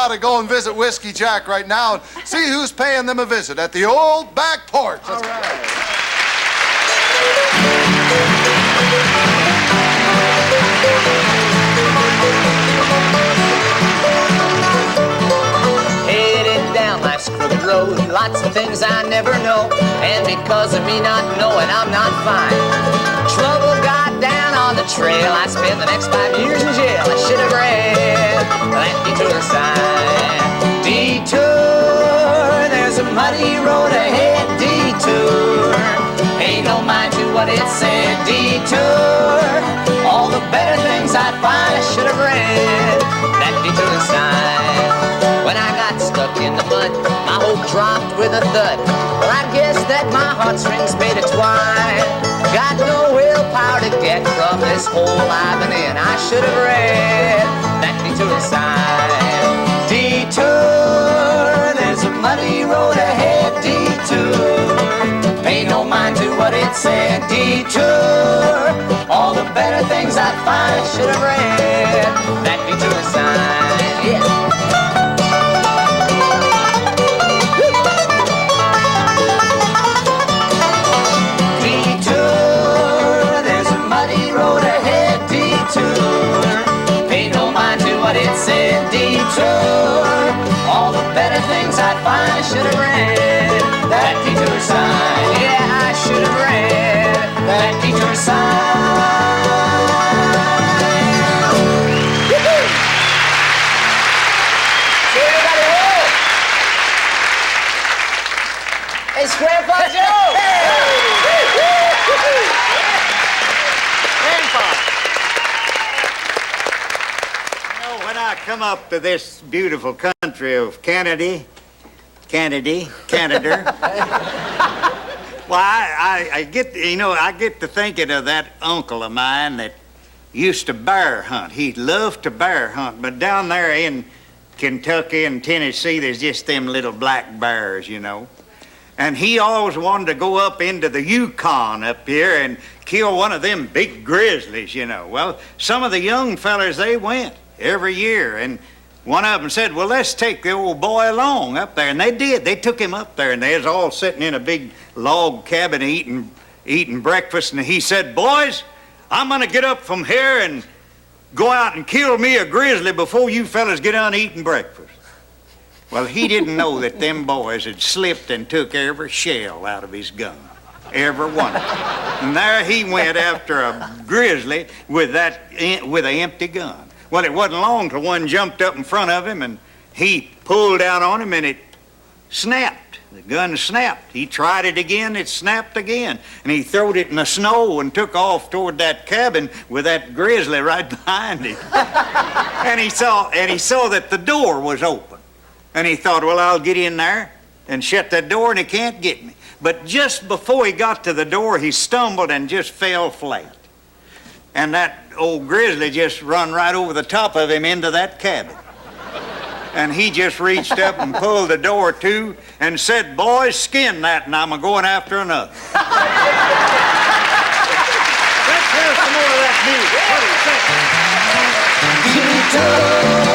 ought to go and visit Whiskey Jack right now and see who's paying them a visit at the old back porch. All right. Headed down life's crooked road, lots of things I never know, and because of me not knowing, I'm not fine. Trouble got down on the trail, I spent the next 5 years in jail. I should have read that detour sign. Detour, there's a muddy road ahead. Detour, ain't no mind to what it said. Detour, all the better things I'd find. I should have read that detour sign. When I got stuck in the mud, my hope dropped with a thud. Well, I guess that my heartstrings made a twine. Got no willpower to get from this hole I've been in. I should have read that detour sign. Detour, there's a muddy road ahead. Detour, pay no mind to what it said. Detour, all the better things I'd find. I should have read that detour sign. Yeah. It said detour, all the better things I'd find. I should have read that detour sign. Yeah, I should have read that detour sign. Everybody roll. It's Grampa Jones. Grandpa. When I come up to this beautiful country of Canada, well, I get, I get to thinking of that uncle of mine that used to bear hunt. He loved to bear hunt, but down there in Kentucky and Tennessee, there's just them little black bears, And he always wanted to go up into the Yukon up here and kill one of them big grizzlies, Well, some of the young fellers, they went every year, and one of them said, well, let's take the old boy along up there. And they did. They took him up there, and they was all sitting in a big log cabin eating breakfast. And he said, boys, I'm going to get up from here and go out and kill me a grizzly before you fellas get on eating breakfast. Well, he didn't know that them boys had slipped and took every shell out of his gun. Every one of them. And there he went after a grizzly with an empty gun. Well, it wasn't long till one jumped up in front of him and he pulled down on him and it snapped. The gun snapped. He tried it again, it snapped again. And he throwed it in the snow and took off toward that cabin with that grizzly right behind him. and he saw that the door was open. And he thought, well, I'll get in there and shut that door and he can't get me. But just before he got to the door, he stumbled and just fell flat. And that old grizzly just run right over the top of him into that cabin. And he just reached up and pulled the door to and said, boys, skin that, and I'm going after another. Let's hear some more of that music. What do you think?